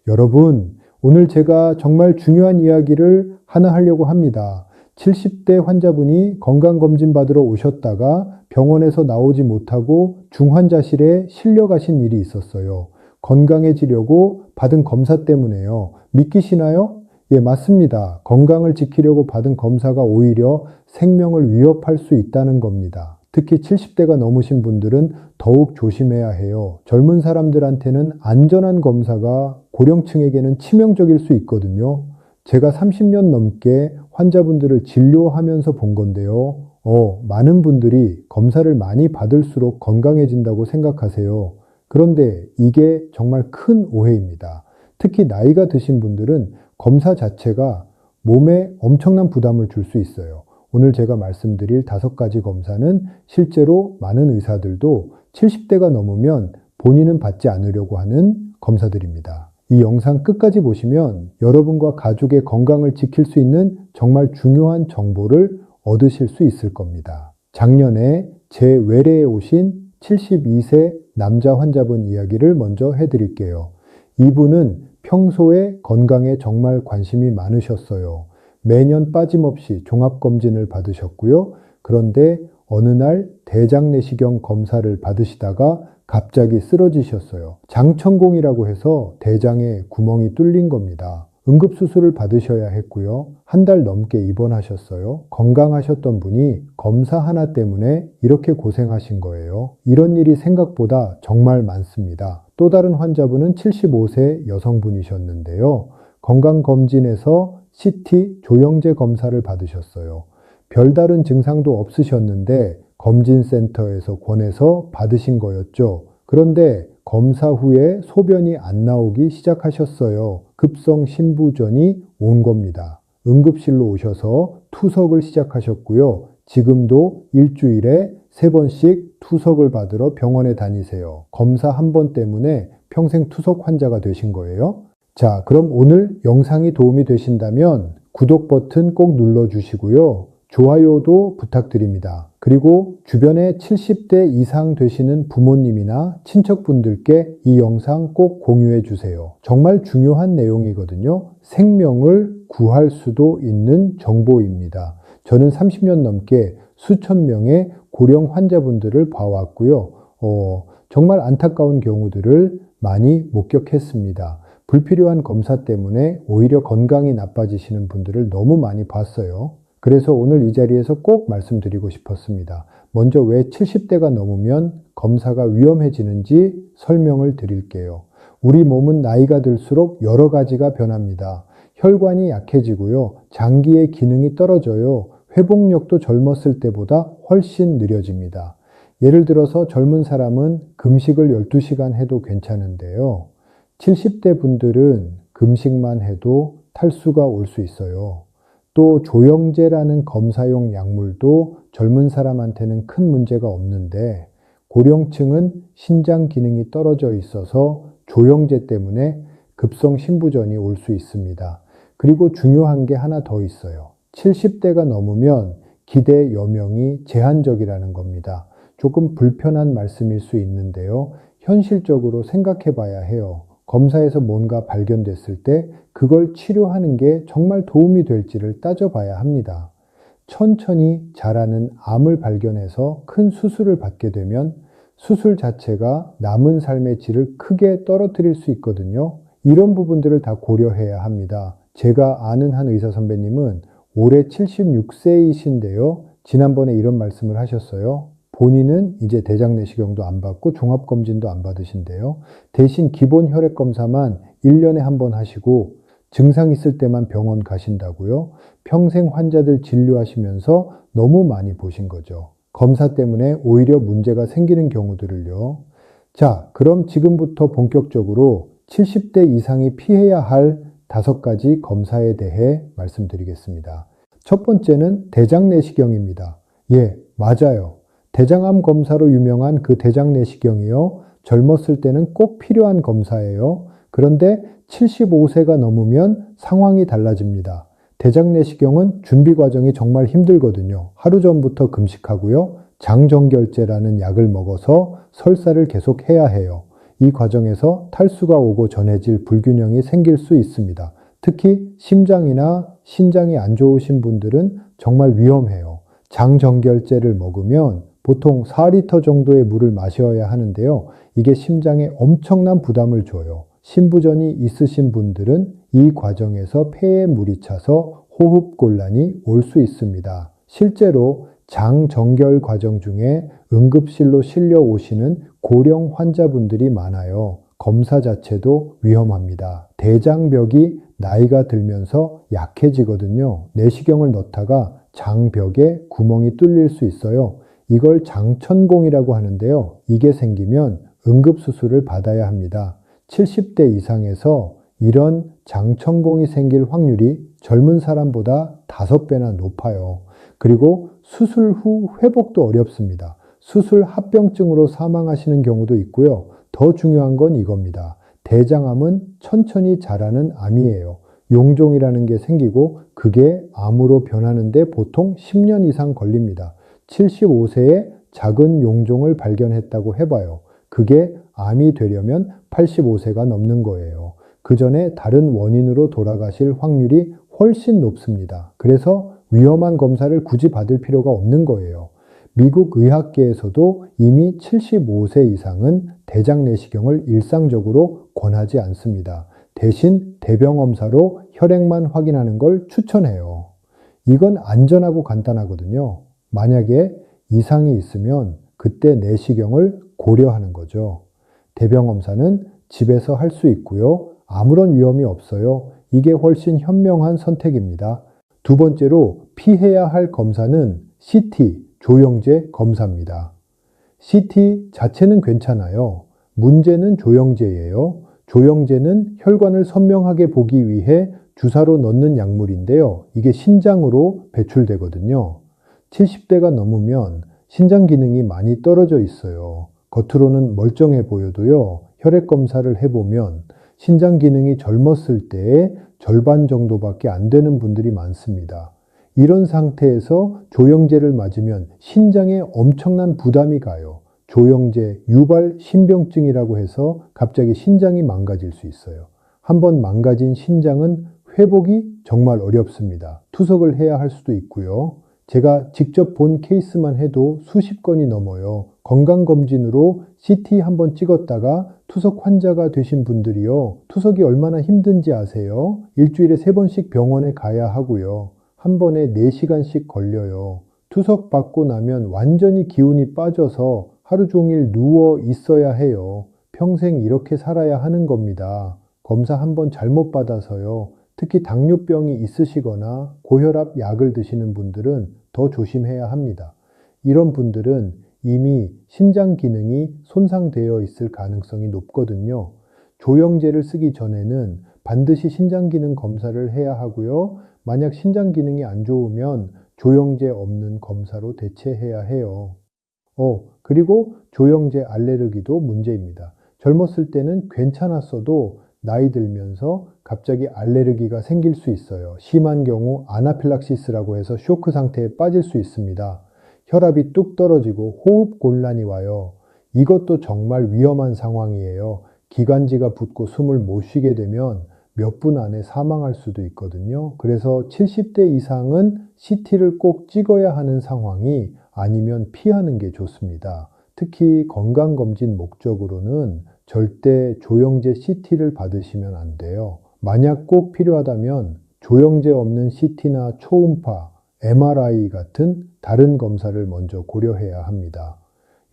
여러분, 오늘 제가 정말 중요한 이야기를 하나 하려고 합니다. 70대 환자분이 건강검진 받으러 오셨다가 병원에서 나오지 못하고 중환자실에 실려 가신 일이 있었어요. 건강해지려고 받은 검사 때문에요. 믿기시나요? 예, 맞습니다. 건강을 지키려고 받은 검사가 오히려 생명을 위협할 수 있다는 겁니다. 특히 70대가 넘으신 분들은 더욱 조심해야 해요. 젊은 사람들한테는 안전한 검사가 고령층에게는 치명적일 수 있거든요. 제가 30년 넘게 환자분들을 진료하면서 본 건데요. 많은 분들이 검사를 많이 받을수록 건강해진다고 생각하세요. 그런데 이게 정말 큰 오해입니다. 특히 나이가 드신 분들은 검사 자체가 몸에 엄청난 부담을 줄 수 있어요. 오늘 제가 말씀드릴 5가지 검사는 실제로 많은 의사들도 70대가 넘으면 본인은 받지 않으려고 하는 검사들입니다. 이 영상 끝까지 보시면 여러분과 가족의 건강을 지킬 수 있는 정말 중요한 정보를 얻으실 수 있을 겁니다. 작년에 제 외래에 오신 72세 남자 환자분 이야기를 먼저 해드릴게요. 이분은 평소에 건강에 정말 관심이 많으셨어요. 매년 빠짐없이 종합검진을 받으셨고요. 그런데 어느 날 대장내시경 검사를 받으시다가 갑자기 쓰러지셨어요. 장천공이라고 해서 대장에 구멍이 뚫린 겁니다. 응급수술을 받으셔야 했고요. 1달 넘게 입원하셨어요. 건강하셨던 분이 검사 하나 때문에 이렇게 고생하신 거예요. 이런 일이 생각보다 정말 많습니다. 또 다른 환자분은 75세 여성분이셨는데요. 건강검진에서 CT 조영제 검사를 받으셨어요. 별다른 증상도 없으셨는데 검진센터에서 권해서 받으신 거였죠. 그런데 검사 후에 소변이 안 나오기 시작하셨어요. 급성 신부전이 온 겁니다. 응급실로 오셔서 투석을 시작하셨고요. 지금도 일주일에 3번씩 투석을 받으러 병원에 다니세요. 검사 한 번 때문에 평생 투석 환자가 되신 거예요. 자, 그럼 오늘 영상이 도움이 되신다면 구독 버튼 꼭 눌러주시고요. 좋아요도 부탁드립니다. 그리고 주변에 70대 이상 되시는 부모님이나 친척분들께 이 영상 꼭 공유해 주세요. 정말 중요한 내용이거든요. 생명을 구할 수도 있는 정보입니다. 저는 30년 넘게 수천 명의 고령 환자분들을 봐왔고요. 정말 안타까운 경우들을 많이 목격했습니다. 불필요한 검사 때문에 오히려 건강이 나빠지시는 분들을 너무 많이 봤어요. 그래서 오늘 이 자리에서 꼭 말씀드리고 싶었습니다. 먼저 왜 70대가 넘으면 검사가 위험해지는지 설명을 드릴게요. 우리 몸은 나이가 들수록 여러 가지가 변합니다. 혈관이 약해지고요. 장기의 기능이 떨어져요. 회복력도 젊었을 때보다 훨씬 느려집니다. 예를 들어서 젊은 사람은 금식을 12시간 해도 괜찮은데요. 70대 분들은 금식만 해도 탈수가 올 수 있어요. 또 조영제라는 검사용 약물도 젊은 사람한테는 큰 문제가 없는데 고령층은 신장 기능이 떨어져 있어서 조영제 때문에 급성 신부전이 올 수 있습니다. 그리고 중요한 게 하나 더 있어요. 70대가 넘으면 기대 여명이 제한적이라는 겁니다. 조금 불편한 말씀일 수 있는데요. 현실적으로 생각해 봐야 해요. 검사에서 뭔가 발견됐을 때 그걸 치료하는 게 정말 도움이 될지를 따져봐야 합니다. 천천히 자라는 암을 발견해서 큰 수술을 받게 되면 수술 자체가 남은 삶의 질을 크게 떨어뜨릴 수 있거든요. 이런 부분들을 다 고려해야 합니다. 제가 아는 한 의사 선배님은 올해 76세이신데요. 지난번에 이런 말씀을 하셨어요. 본인은 이제 대장내시경도 안 받고 종합검진도 안 받으신대요. 대신 기본 혈액검사만 1년에 한 번 하시고 증상 있을 때만 병원 가신다고요. 평생 환자들 진료하시면서 너무 많이 보신 거죠. 검사 때문에 오히려 문제가 생기는 경우들을요. 자, 그럼 지금부터 본격적으로 70대 이상이 피해야 할 5가지 검사에 대해 말씀드리겠습니다. 첫 번째는 대장내시경입니다. 예, 맞아요. 대장암 검사로 유명한 그 대장내시경이요. 젊었을 때는 꼭 필요한 검사예요. 그런데 75세가 넘으면 상황이 달라집니다. 대장내시경은 준비 과정이 정말 힘들거든요. 하루 전부터 금식하고요. 장정결제라는 약을 먹어서 설사를 계속 해야 해요. 이 과정에서 탈수가 오고 전해질 불균형이 생길 수 있습니다. 특히 심장이나 신장이 안 좋으신 분들은 정말 위험해요. 장정결제를 먹으면 보통 4리터 정도의 물을 마셔야 하는데요. 이게 심장에 엄청난 부담을 줘요. 심부전이 있으신 분들은 이 과정에서 폐에 물이 차서 호흡곤란이 올 수 있습니다. 실제로 장정결 과정 중에 응급실로 실려 오시는 고령 환자분들이 많아요. 검사 자체도 위험합니다. 대장벽이 나이가 들면서 약해지거든요. 내시경을 넣다가 장벽에 구멍이 뚫릴 수 있어요. 이걸 장천공이라고 하는데요. 이게 생기면 응급수술을 받아야 합니다. 70대 이상에서 이런 장천공이 생길 확률이 젊은 사람보다 5배나 높아요. 그리고 수술 후 회복도 어렵습니다. 수술 합병증으로 사망하시는 경우도 있고요. 더 중요한 건 이겁니다. 대장암은 천천히 자라는 암이에요. 용종이라는 게 생기고 그게 암으로 변하는데 보통 10년 이상 걸립니다. 75세에 작은 용종을 발견했다고 해봐요. 그게 암이 되려면 85세가 넘는 거예요. 그 전에 다른 원인으로 돌아가실 확률이 훨씬 높습니다. 그래서 위험한 검사를 굳이 받을 필요가 없는 거예요. 미국 의학계에서도 이미 75세 이상은 대장 내시경을 일상적으로 권하지 않습니다. 대신 대병검사로 혈액만 확인하는 걸 추천해요. 이건 안전하고 간단하거든요. 만약에 이상이 있으면 그때 내시경을 고려하는 거죠. 대병검사는 집에서 할 수 있고요. 아무런 위험이 없어요. 이게 훨씬 현명한 선택입니다. 두 번째로 피해야 할 검사는 CT, 조영제 검사입니다. CT 자체는 괜찮아요. 문제는 조영제예요. 조영제는 혈관을 선명하게 보기 위해 주사로 넣는 약물인데요. 이게 신장으로 배출되거든요. 70대가 넘으면 신장 기능이 많이 떨어져 있어요. 겉으로는 멀쩡해 보여도요. 혈액 검사를 해보면 신장 기능이 젊었을 때의 절반 정도밖에 안 되는 분들이 많습니다. 이런 상태에서 조영제를 맞으면 신장에 엄청난 부담이 가요. 조영제 유발 신병증이라고 해서 갑자기 신장이 망가질 수 있어요. 한번 망가진 신장은 회복이 정말 어렵습니다. 투석을 해야 할 수도 있고요. 제가 직접 본 케이스만 해도 수십 건이 넘어요. 건강검진으로 CT 한번 찍었다가 투석 환자가 되신 분들이요. 투석이 얼마나 힘든지 아세요? 일주일에 3번씩 병원에 가야 하고요. 한 번에 4시간씩 걸려요. 투석 받고 나면 완전히 기운이 빠져서 하루 종일 누워 있어야 해요. 평생 이렇게 살아야 하는 겁니다. 검사 한번 잘못 받아서요. 특히 당뇨병이 있으시거나 고혈압 약을 드시는 분들은 더 조심해야 합니다. 이런 분들은 이미 신장 기능이 손상되어 있을 가능성이 높거든요. 조영제를 쓰기 전에는 반드시 신장 기능 검사를 해야 하고요. 만약 신장 기능이 안 좋으면 조영제 없는 검사로 대체해야 해요. 그리고 조영제 알레르기도 문제입니다. 젊었을 때는 괜찮았어도 나이 들면서 갑자기 알레르기가 생길 수 있어요. 심한 경우 아나필락시스라고 해서 쇼크 상태에 빠질 수 있습니다. 혈압이 뚝 떨어지고 호흡 곤란이 와요. 이것도 정말 위험한 상황이에요. 기관지가 붓고 숨을 못 쉬게 되면 몇 분 안에 사망할 수도 있거든요. 그래서 70대 이상은 CT를 꼭 찍어야 하는 상황이 아니면 피하는 게 좋습니다. 특히 건강검진 목적으로는 절대 조영제 CT를 받으시면 안 돼요. 만약 꼭 필요하다면 조영제 없는 CT나 초음파, MRI 같은 다른 검사를 먼저 고려해야 합니다.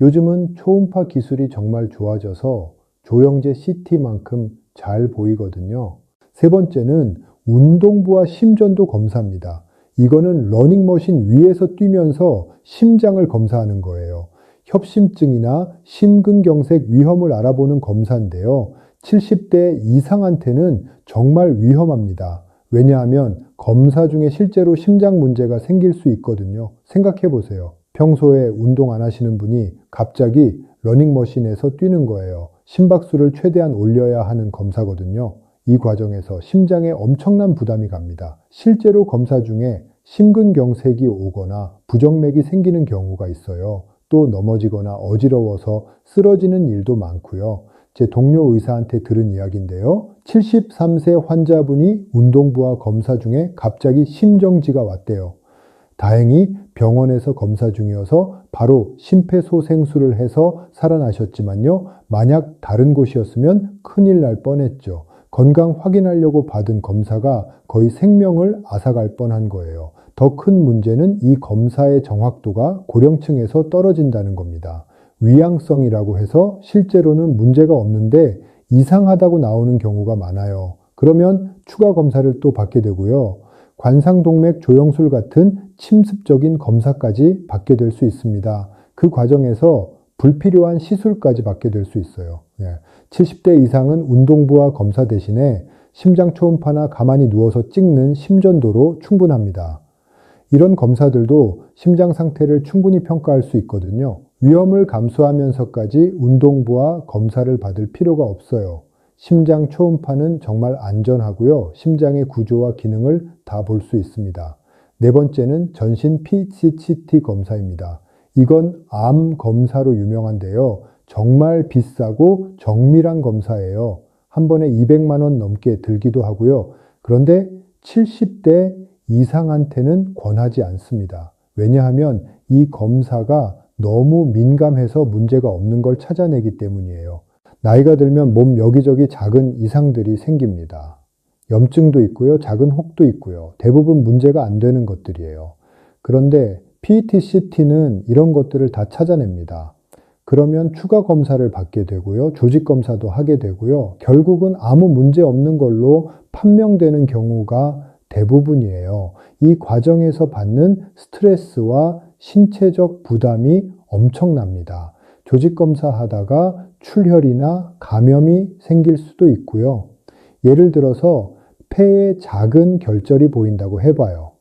요즘은 초음파 기술이 정말 좋아져서 조영제 CT만큼 잘 보이거든요. 세 번째는 운동부와 심전도 검사입니다. 이거는 러닝머신 위에서 뛰면서 심장을 검사하는 거예요. 협심증이나 심근경색 위험을 알아보는 검사인데요. 70대 이상한테는 정말 위험합니다. 왜냐하면 검사 중에 실제로 심장 문제가 생길 수 있거든요. 생각해 보세요. 평소에 운동 안 하시는 분이 갑자기 러닝머신에서 뛰는 거예요. 심박수를 최대한 올려야 하는 검사거든요. 이 과정에서 심장에 엄청난 부담이 갑니다. 실제로 검사 중에 심근경색이 오거나 부정맥이 생기는 경우가 있어요. 또 넘어지거나 어지러워서 쓰러지는 일도 많고요. 제 동료 의사한테 들은 이야기인데요. 73세 환자분이 운동부와 검사 중에 갑자기 심정지가 왔대요. 다행히 병원에서 검사 중이어서 바로 심폐소생술을 해서 살아나셨지만요. 만약 다른 곳이었으면 큰일 날 뻔했죠. 건강 확인하려고 받은 검사가 거의 생명을 앗아갈 뻔한 거예요. 더 큰 문제는 이 검사의 정확도가 고령층에서 떨어진다는 겁니다. 위양성이라고 해서 실제로는 문제가 없는데 이상하다고 나오는 경우가 많아요. 그러면 추가 검사를 또 받게 되고요. 관상동맥 조영술 같은 침습적인 검사까지 받게 될 수 있습니다. 그 과정에서 불필요한 시술까지 받게 될 수 있어요. 70대 이상은 운동부와 검사 대신에 심장 초음파나 가만히 누워서 찍는 심전도로 충분합니다. 이런 검사들도 심장 상태를 충분히 평가할 수 있거든요. 위험을 감수하면서까지 운동부와 검사를 받을 필요가 없어요. 심장 초음파는 정말 안전하고요. 심장의 구조와 기능을 다 볼 수 있습니다. 네 번째는 전신 PET-CT 검사입니다. 이건 암 검사로 유명한데요. 정말 비싸고 정밀한 검사예요. 한 번에 200만 원 넘게 들기도 하고요. 그런데 70대 이상한테는 권하지 않습니다. 왜냐하면 이 검사가 너무 민감해서 문제가 없는 걸 찾아내기 때문이에요. 나이가 들면 몸 여기저기 작은 이상들이 생깁니다. 염증도 있고요. 작은 혹도 있고요. 대부분 문제가 안 되는 것들이에요. 그런데 PET-CT는 이런 것들을 다 찾아냅니다. 그러면 추가 검사를 받게 되고요. 조직 검사도 하게 되고요. 결국은 아무 문제 없는 걸로 판명되는 경우가 대부분이에요. 이 과정에서 받는 스트레스와 신체적 부담이 엄청납니다. 조직 검사 하다가 출혈이나 감염이 생길 수도 있고요. 예를 들어서 폐에 작은 결절이 보인다고 해봐요.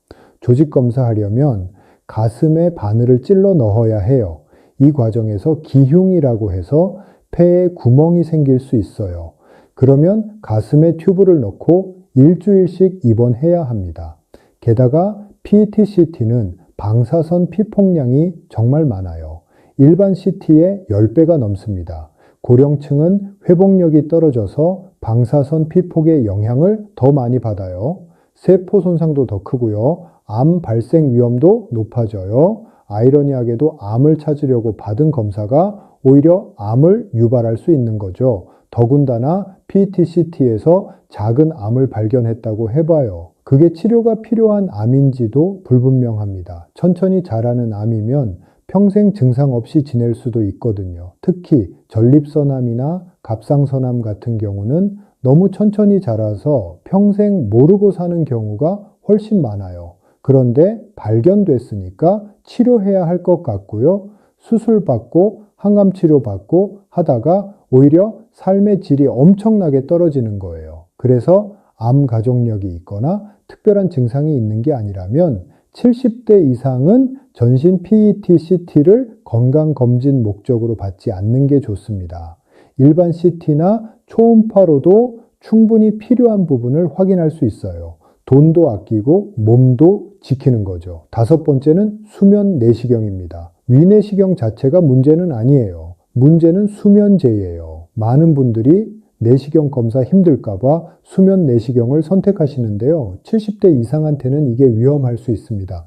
조직 검사하려면 가슴에 바늘을 찔러 넣어야 해요. 이 과정에서 기흉이라고 해서 폐에 구멍이 생길 수 있어요. 그러면 가슴에 튜브를 넣고 일주일씩 입원해야 합니다. 게다가 PET-CT는 방사선 피폭량이 정말 많아요. 일반 CT의 10배가 넘습니다. 고령층은 회복력이 떨어져서 방사선 피폭의 영향을 더 많이 받아요. 세포 손상도 더 크고요. 암 발생 위험도 높아져요. 아이러니하게도 암을 찾으려고 받은 검사가 오히려 암을 유발할 수 있는 거죠. 더군다나 PET-CT에서 작은 암을 발견했다고 해봐요. 그게 치료가 필요한 암인지도 불분명합니다. 천천히 자라는 암이면 평생 증상 없이 지낼 수도 있거든요. 특히 전립선암이나 갑상선암 같은 경우는 너무 천천히 자라서 평생 모르고 사는 경우가 훨씬 많아요. 그런데 발견됐으니까 치료해야 할 것 같고요. 수술받고 항암치료 받고 하다가 오히려 삶의 질이 엄청나게 떨어지는 거예요. 그래서 암 가족력이 있거나 특별한 증상이 있는 게 아니라면 70대 이상은 전신 PET-CT를 건강검진 목적으로 받지 않는 게 좋습니다. 일반 CT나 초음파로도 충분히 필요한 부분을 확인할 수 있어요. 돈도 아끼고 몸도 지키는 거죠. 다섯 번째는 수면 내시경입니다. 위내시경 자체가 문제는 아니에요. 문제는 수면제예요. 많은 분들이 내시경 검사 힘들까봐 수면 내시경을 선택하시는데요. 70대 이상한테는 이게 위험할 수 있습니다.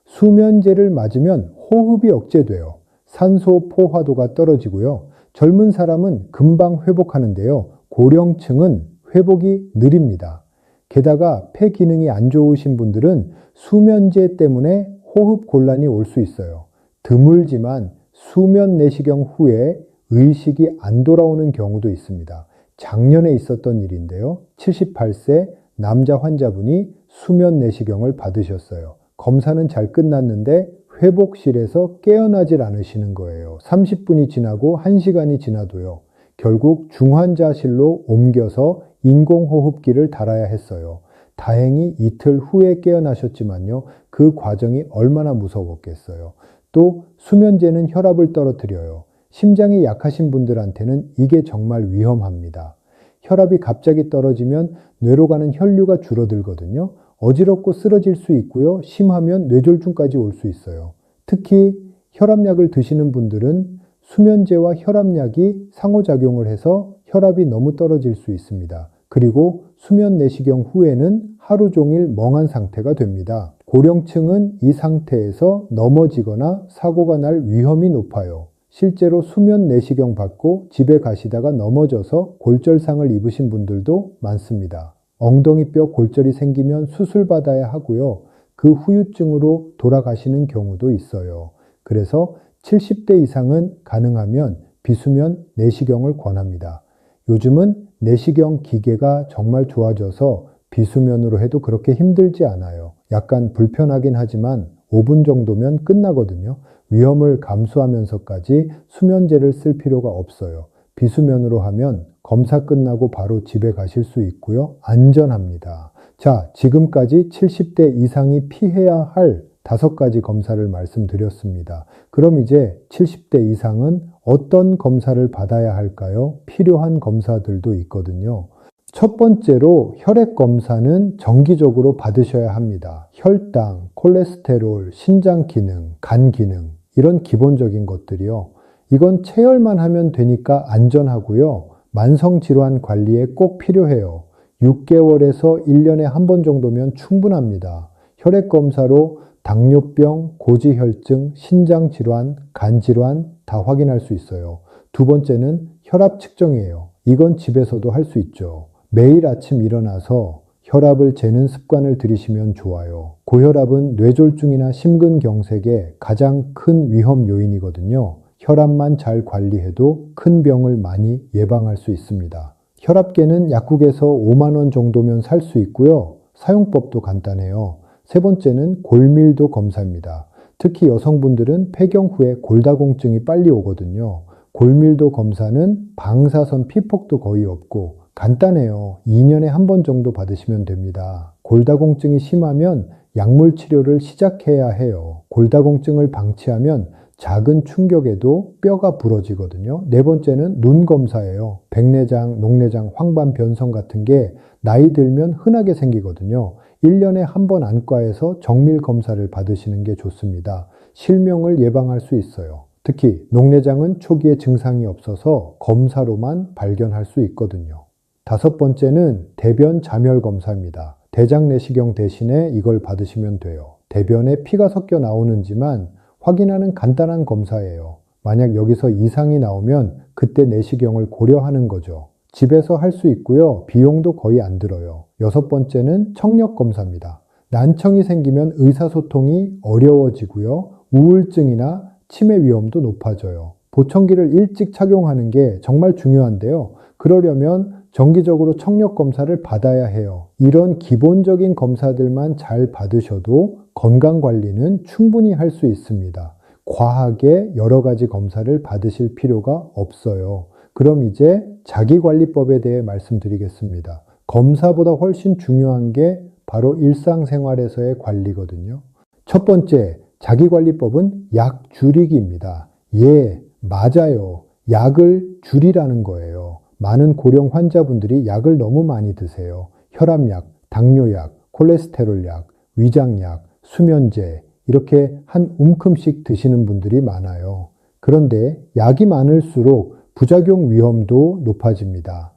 수면제를 맞으면 호흡이 억제돼요. 산소 포화도가 떨어지고요. 젊은 사람은 금방 회복하는데요. 고령층은 회복이 느립니다. 게다가 폐 기능이 안 좋으신 분들은 수면제 때문에 호흡 곤란이 올 수 있어요. 드물지만 수면 내시경 후에 의식이 안 돌아오는 경우도 있습니다. 작년에 있었던 일인데요. 78세 남자 환자분이 수면 내시경을 받으셨어요. 검사는 잘 끝났는데 회복실에서 깨어나질 않으시는 거예요. 30분이 지나고 1시간이 지나도요. 결국 중환자실로 옮겨서 인공호흡기를 달아야 했어요. 다행히 이틀 후에 깨어나셨지만요. 그 과정이 얼마나 무서웠겠어요. 또 수면제는 혈압을 떨어뜨려요. 심장이 약하신 분들한테는 이게 정말 위험합니다. 혈압이 갑자기 떨어지면 뇌로 가는 혈류가 줄어들거든요. 어지럽고 쓰러질 수 있고요. 심하면 뇌졸중까지 올 수 있어요. 특히 혈압약을 드시는 분들은 수면제와 혈압약이 상호작용을 해서 혈압이 너무 떨어질 수 있습니다. 그리고 수면 내시경 후에는 하루 종일 멍한 상태가 됩니다. 고령층은 이 상태에서 넘어지거나 사고가 날 위험이 높아요. 실제로 수면 내시경 받고 집에 가시다가 넘어져서 골절상을 입으신 분들도 많습니다. 엉덩이뼈 골절이 생기면 수술받아야 하고요. 그 후유증으로 돌아가시는 경우도 있어요. 그래서 70대 이상은 가능하면 비수면 내시경을 권합니다. 요즘은 내시경 기계가 정말 좋아져서 비수면으로 해도 그렇게 힘들지 않아요. 약간 불편하긴 하지만 5분 정도면 끝나거든요. 위험을 감수하면서까지 수면제를 쓸 필요가 없어요. 비수면으로 하면 검사 끝나고 바로 집에 가실 수 있고요. 안전합니다. 자, 지금까지 70대 이상이 피해야 할 5가지 검사를 말씀드렸습니다. 그럼 이제 70대 이상은 어떤 검사를 받아야 할까요? 필요한 검사들도 있거든요. 첫 번째로 혈액 검사는 정기적으로 받으셔야 합니다. 혈당, 콜레스테롤, 신장 기능, 간 기능 이런 기본적인 것들이요. 이건 체열만 하면 되니까 안전하고요. 만성질환 관리에 꼭 필요해요. 6개월에서 1년에 한 번 정도면 충분합니다. 혈액 검사로 당뇨병, 고지혈증, 신장질환, 간질환 다 확인할 수 있어요. 두 번째는 혈압 측정이에요. 이건 집에서도 할 수 있죠. 매일 아침 일어나서 혈압을 재는 습관을 들이시면 좋아요. 고혈압은 뇌졸중이나 심근경색의 가장 큰 위험 요인이거든요. 혈압만 잘 관리해도 큰 병을 많이 예방할 수 있습니다. 혈압계는 약국에서 5만 원 정도면 살 수 있고요. 사용법도 간단해요. 세 번째는 골밀도 검사입니다. 특히 여성분들은 폐경 후에 골다공증이 빨리 오거든요. 골밀도 검사는 방사선 피폭도 거의 없고 간단해요. 2년에 한 번 정도 받으시면 됩니다. 골다공증이 심하면 약물 치료를 시작해야 해요. 골다공증을 방치하면 작은 충격에도 뼈가 부러지거든요. 네 번째는 눈 검사예요. 백내장, 녹내장, 황반 변성 같은 게 나이 들면 흔하게 생기거든요. 1년에 한 번 안과에서 정밀 검사를 받으시는 게 좋습니다. 실명을 예방할 수 있어요. 특히 녹내장은 초기에 증상이 없어서 검사로만 발견할 수 있거든요. 5번째는 대변 자멸 검사입니다. 대장 내시경 대신에 이걸 받으시면 돼요. 대변에 피가 섞여 나오는지만 확인하는 간단한 검사예요. 만약 여기서 이상이 나오면 그때 내시경을 고려하는 거죠. 집에서 할 수 있고요. 비용도 거의 안 들어요. 6번째는 청력 검사입니다. 난청이 생기면 의사소통이 어려워지고요. 우울증이나 치매 위험도 높아져요. 보청기를 일찍 착용하는 게 정말 중요한데요. 그러려면 정기적으로 청력 검사를 받아야 해요. 이런 기본적인 검사들만 잘 받으셔도 건강관리는 충분히 할 수 있습니다. 과하게 여러 가지 검사를 받으실 필요가 없어요. 그럼 이제 자기관리법에 대해 말씀드리겠습니다. 검사보다 훨씬 중요한 게 바로 일상생활에서의 관리거든요. 첫 번째, 자기관리법은 약 줄이기입니다. 예, 맞아요. 약을 줄이라는 거예요. 많은 고령 환자분들이 약을 너무 많이 드세요. 혈압약, 당뇨약, 콜레스테롤약, 위장약, 수면제 이렇게 한 움큼씩 드시는 분들이 많아요. 그런데 약이 많을수록 부작용 위험도 높아집니다.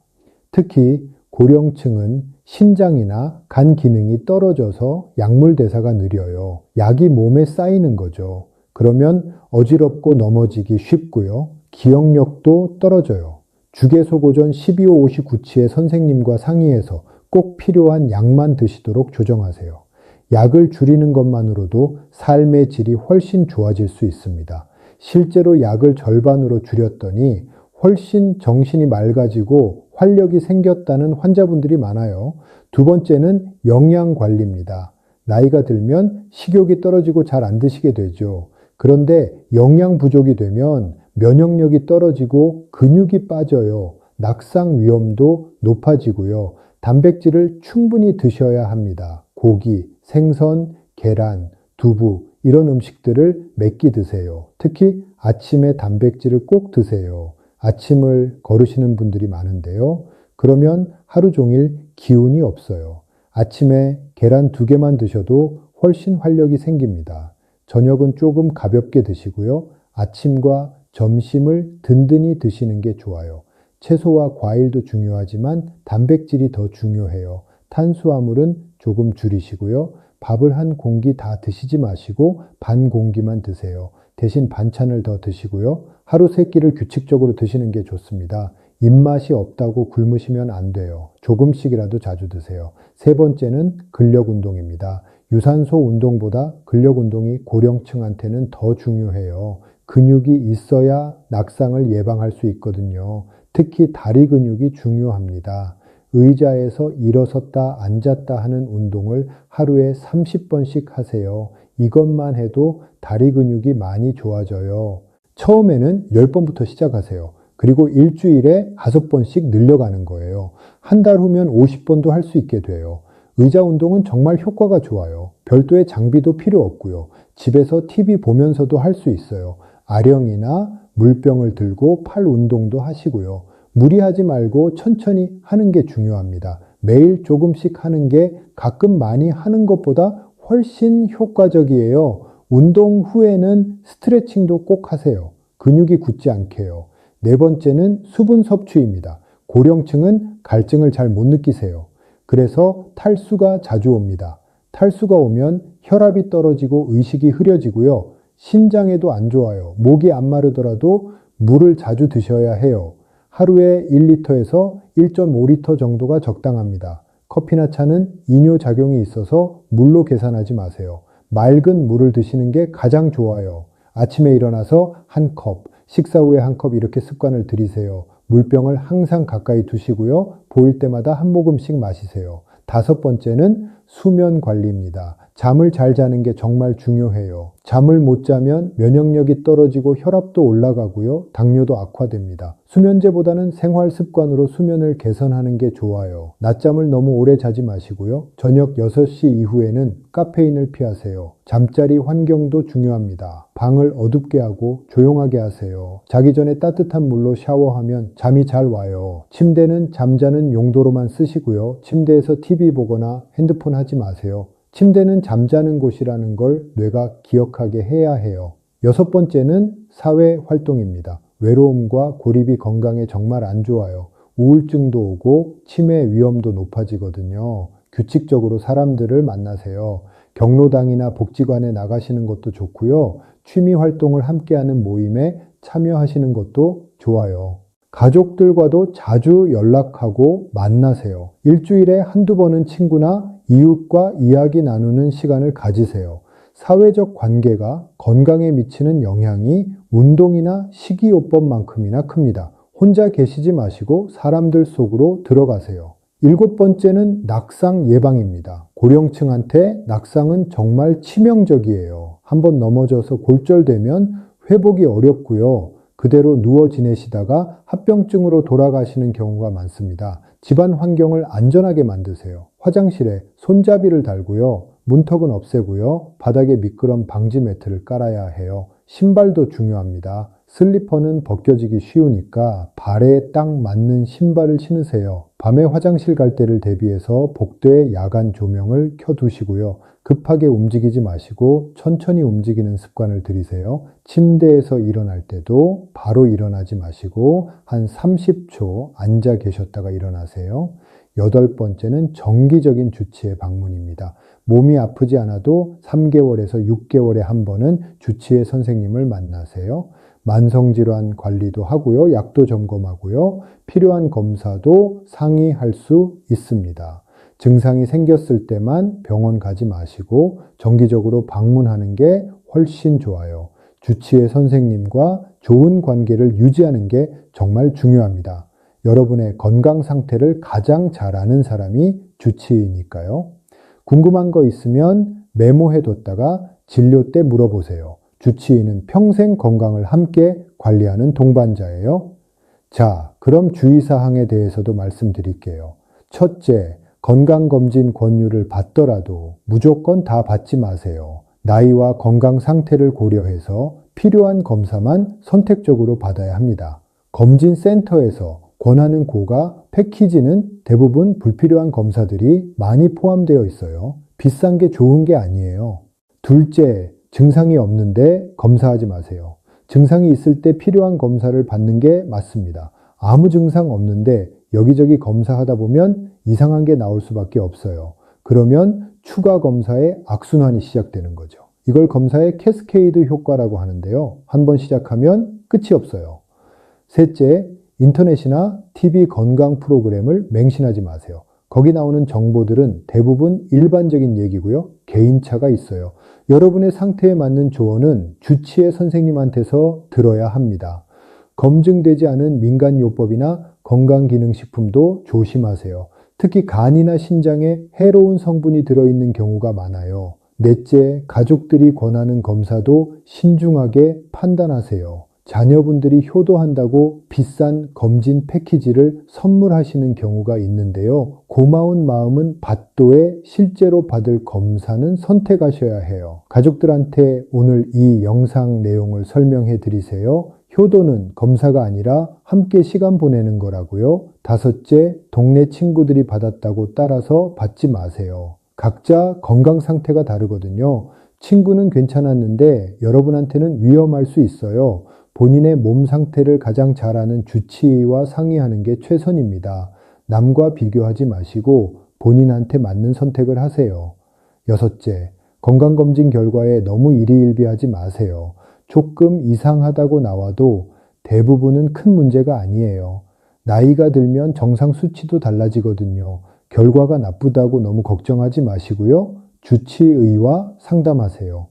특히 고령층은 신장이나 간 기능이 떨어져서 약물 대사가 느려요. 약이 몸에 쌓이는 거죠. 그러면 어지럽고 넘어지기 쉽고요. 기억력도 떨어져요. 주계소고전 12-59치의 선생님과 상의해서 꼭 필요한 약만 드시도록 조정하세요. 약을 줄이는 것만으로도 삶의 질이 훨씬 좋아질 수 있습니다. 실제로 약을 절반으로 줄였더니 훨씬 정신이 맑아지고 활력이 생겼다는 환자분들이 많아요. 두 번째는 영양관리입니다. 나이가 들면 식욕이 떨어지고 잘 안 드시게 되죠. 그런데 영양 부족이 되면 면역력이 떨어지고 근육이 빠져요. 낙상 위험도 높아지고요. 단백질을 충분히 드셔야 합니다. 고기, 생선, 계란, 두부 이런 음식들을 몇 끼 드세요. 특히 아침에 단백질을 꼭 드세요. 아침을 거르시는 분들이 많은데요. 그러면 하루 종일 기운이 없어요. 아침에 계란 2개만 드셔도 훨씬 활력이 생깁니다. 저녁은 조금 가볍게 드시고요. 아침과 점심을 든든히 드시는 게 좋아요. 채소와 과일도 중요하지만 단백질이 더 중요해요. 탄수화물은 조금 줄이시고요. 밥을 한 공기 다 드시지 마시고 반 공기만 드세요. 대신 반찬을 더 드시고요. 하루 3끼를 규칙적으로 드시는 게 좋습니다. 입맛이 없다고 굶으시면 안 돼요. 조금씩이라도 자주 드세요. 3번째는 근력 운동입니다. 유산소 운동보다 근력 운동이 고령층한테는 더 중요해요. 근육이 있어야 낙상을 예방할 수 있거든요. 특히 다리 근육이 중요합니다. 의자에서 일어섰다 앉았다 하는 운동을 하루에 30번씩 하세요. 이것만 해도 다리 근육이 많이 좋아져요. 처음에는 10번부터 시작하세요. 그리고 일주일에 5번씩 늘려가는 거예요. 한 달 후면 50번도 할 수 있게 돼요. 의자 운동은 정말 효과가 좋아요. 별도의 장비도 필요 없고요. 집에서 TV 보면서도 할 수 있어요. 아령이나 물병을 들고 팔 운동도 하시고요. 무리하지 말고 천천히 하는 게 중요합니다. 매일 조금씩 하는 게 가끔 많이 하는 것보다 훨씬 효과적이에요. 운동 후에는 스트레칭도 꼭 하세요. 근육이 굳지 않게요. 4번째는 수분 섭취입니다. 고령층은 갈증을 잘 못 느끼세요. 그래서 탈수가 자주 옵니다. 탈수가 오면 혈압이 떨어지고 의식이 흐려지고요. 신장에도 안 좋아요. 목이 안 마르더라도 물을 자주 드셔야 해요. 하루에 1리터에서 1.5리터 정도가 적당합니다. 커피나 차는 이뇨작용이 있어서 물로 계산하지 마세요. 맑은 물을 드시는 게 가장 좋아요. 아침에 일어나서 한 컵, 식사 후에 한 컵 이렇게 습관을 들이세요. 물병을 항상 가까이 두시고요. 보일 때마다 한 모금씩 마시세요. 5번째는 수면 관리입니다. 잠을 잘 자는 게 정말 중요해요. 잠을 못 자면 면역력이 떨어지고 혈압도 올라가고요. 당뇨도 악화됩니다. 수면제보다는 생활 습관으로 수면을 개선하는 게 좋아요. 낮잠을 너무 오래 자지 마시고요. 저녁 6시 이후에는 카페인을 피하세요. 잠자리 환경도 중요합니다. 방을 어둡게 하고 조용하게 하세요. 자기 전에 따뜻한 물로 샤워하면 잠이 잘 와요. 침대는 잠자는 용도로만 쓰시고요. 침대에서 TV 보거나 핸드폰 하지 마세요. 침대는 잠자는 곳이라는 걸 뇌가 기억하게 해야 해요. 6번째는 사회 활동입니다. 외로움과 고립이 건강에 정말 안 좋아요. 우울증도 오고 치매 위험도 높아지거든요. 규칙적으로 사람들을 만나세요. 경로당이나 복지관에 나가시는 것도 좋고요. 취미 활동을 함께하는 모임에 참여하시는 것도 좋아요. 가족들과도 자주 연락하고 만나세요. 일주일에 한두 번은 친구나 이웃과 이야기 나누는 시간을 가지세요. 사회적 관계가 건강에 미치는 영향이 운동이나 식이요법만큼이나 큽니다. 혼자 계시지 마시고 사람들 속으로 들어가세요. 7번째는 낙상 예방입니다. 고령층한테 낙상은 정말 치명적이에요. 한번 넘어져서 골절되면 회복이 어렵고요. 그대로 누워 지내시다가 합병증으로 돌아가시는 경우가 많습니다. 집안 환경을 안전하게 만드세요. 화장실에 손잡이를 달고요. 문턱은 없애고요. 바닥에 미끄럼 방지 매트를 깔아야 해요. 신발도 중요합니다. 슬리퍼는 벗겨지기 쉬우니까 발에 딱 맞는 신발을 신으세요. 밤에 화장실 갈 때를 대비해서 복도에 야간 조명을 켜두시고요. 급하게 움직이지 마시고 천천히 움직이는 습관을 들이세요. 침대에서 일어날 때도 바로 일어나지 마시고 한 30초 앉아 계셨다가 일어나세요. 8번째는 정기적인 주치의 방문입니다. 몸이 아프지 않아도 3개월에서 6개월에 한 번은 주치의 선생님을 만나세요. 만성질환 관리도 하고요. 약도 점검하고요. 필요한 검사도 상의할 수 있습니다. 증상이 생겼을 때만 병원 가지 마시고 정기적으로 방문하는 게 훨씬 좋아요. 주치의 선생님과 좋은 관계를 유지하는 게 정말 중요합니다. 여러분의 건강 상태를 가장 잘 아는 사람이 주치의니까요. 궁금한 거 있으면 메모해뒀다가 진료 때 물어보세요. 주치의는 평생 건강을 함께 관리하는 동반자예요. 자, 그럼 주의사항에 대해서도 말씀드릴게요. 첫째, 건강검진 권유를 받더라도 무조건 다 받지 마세요. 나이와 건강 상태를 고려해서 필요한 검사만 선택적으로 받아야 합니다. 검진센터에서 권하는 고가 패키지는 대부분 불필요한 검사들이 많이 포함되어 있어요. 비싼 게 좋은 게 아니에요. 둘째, 증상이 없는데 검사하지 마세요. 증상이 있을 때 필요한 검사를 받는 게 맞습니다. 아무 증상 없는데 여기저기 검사하다 보면 이상한 게 나올 수밖에 없어요. 그러면 추가 검사의 악순환이 시작되는 거죠. 이걸 검사의 캐스케이드 효과라고 하는데요. 한번 시작하면 끝이 없어요. 셋째, 인터넷이나 TV 건강 프로그램을 맹신하지 마세요. 거기 나오는 정보들은 대부분 일반적인 얘기고요. 개인차가 있어요. 여러분의 상태에 맞는 조언은 주치의 선생님한테서 들어야 합니다. 검증되지 않은 민간요법이나 건강기능식품도 조심하세요. 특히 간이나 신장에 해로운 성분이 들어있는 경우가 많아요. 넷째, 가족들이 권하는 검사도 신중하게 판단하세요. 자녀분들이 효도한다고 비싼 검진 패키지를 선물하시는 경우가 있는데요. 고마운 마음은 받도에 실제로 받을 검사는 선택하셔야 해요. 가족들한테 오늘 이 영상 내용을 설명해 드리세요. 효도는 검사가 아니라 함께 시간 보내는 거라고요. 다섯째, 동네 친구들이 받았다고 따라서 받지 마세요. 각자 건강 상태가 다르거든요. 친구는 괜찮았는데 여러분한테는 위험할 수 있어요. 본인의 몸 상태를 가장 잘 아는 주치의와 상의하는 게 최선입니다. 남과 비교하지 마시고 본인한테 맞는 선택을 하세요. 여섯째, 건강검진 결과에 너무 일희일비하지 마세요. 조금 이상하다고 나와도 대부분은 큰 문제가 아니에요. 나이가 들면 정상 수치도 달라지거든요. 결과가 나쁘다고 너무 걱정하지 마시고요. 주치의와 상담하세요.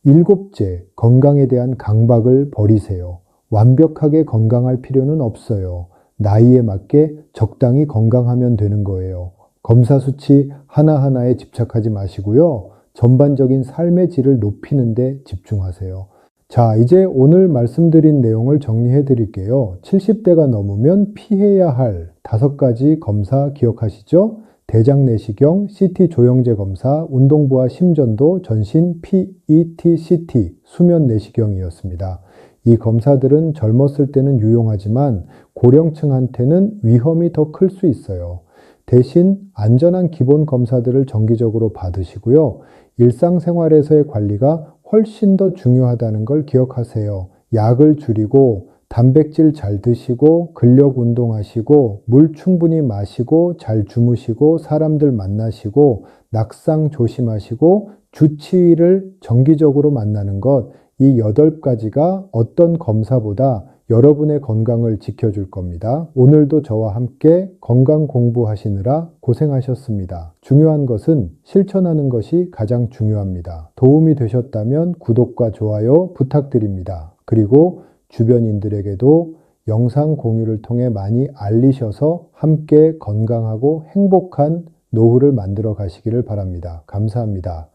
일곱째, 건강에 대한 강박을 버리세요. 완벽하게 건강할 필요는 없어요. 나이에 맞게 적당히 건강하면 되는 거예요. 검사 수치 하나하나에 집착하지 마시고요. 전반적인 삶의 질을 높이는 데 집중하세요. 자, 이제 오늘 말씀드린 내용을 정리해 드릴게요. 70대가 넘으면 피해야 할 5가지 검사 기억하시죠? 대장 내시경, CT 조영제 검사, 운동부와 심전도, 전신 PET-CT, 수면 내시경이었습니다. 이 검사들은 젊었을 때는 유용하지만 고령층한테는 위험이 더 클 수 있어요. 대신 안전한 기본 검사들을 정기적으로 받으시고요. 일상생활에서의 관리가 훨씬 더 중요하다는 걸 기억하세요. 약을 줄이고 단백질 잘 드시고 근력 운동하시고 물 충분히 마시고 잘 주무시고 사람들 만나시고 낙상 조심하시고 주치의를 정기적으로 만나는 것, 이 8가지가 어떤 검사보다 여러분의 건강을 지켜줄 겁니다. 오늘도 저와 함께 건강 공부하시느라 고생하셨습니다. 중요한 것은 실천하는 것이 가장 중요합니다. 도움이 되셨다면 구독과 좋아요 부탁드립니다. 그리고 주변인들에게도 영상 공유를 통해 많이 알리셔서 함께 건강하고 행복한 노후를 만들어 가시기를 바랍니다. 감사합니다.